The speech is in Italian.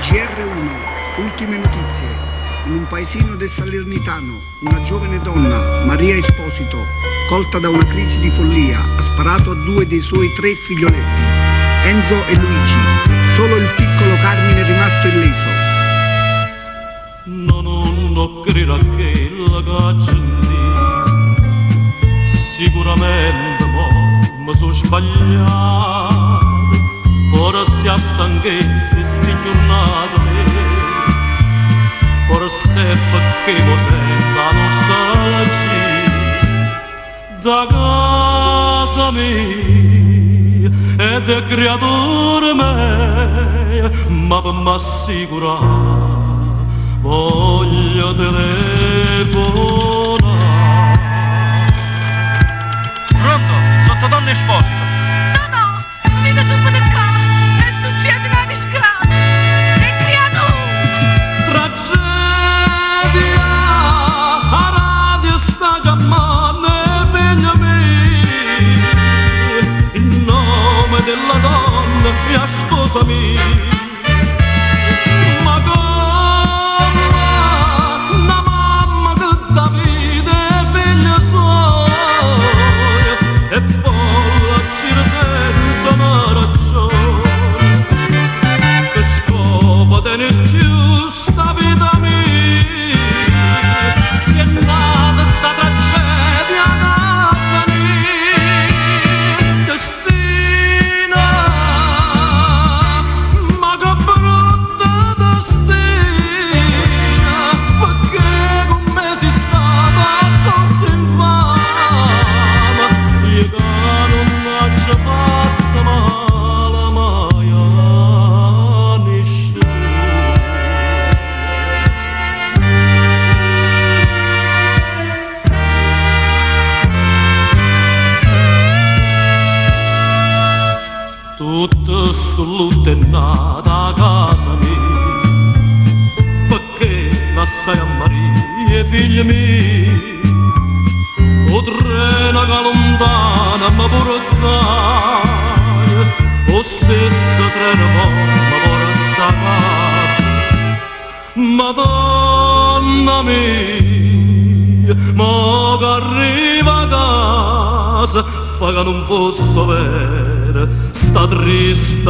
GR1, ultime notizie. In un paesino del Salernitano, una giovane donna, Maria Esposito, colta da una crisi di follia, ha sparato a 2 dei suoi 3 figlioletti, Enzo e Luigi. Solo il piccolo Carmine è rimasto illeso. Non credo che la caccia sicuramente mi sono sbagliato, forse a stanchezza sti giornate me, forse è perché mi sento nostalgia da casa mia e da creatura mia, ma per m'assicurare voglio telefonare. Pronto? Sottodonna Esposito. No, venite subito qua, è successo una disgrazia, è creatura. Tragedia, la radio sta chiamando figlia mia, in nome della donna mia sposa mia. Tutto sto lutto è nato a casa mia, perché l'assai a Maria, figlia mia, o treno che lontana mi portai, o stesso treno mi porta a casa. Madonna mia, mo che arriva a casa, fa che non fosse vero sta triste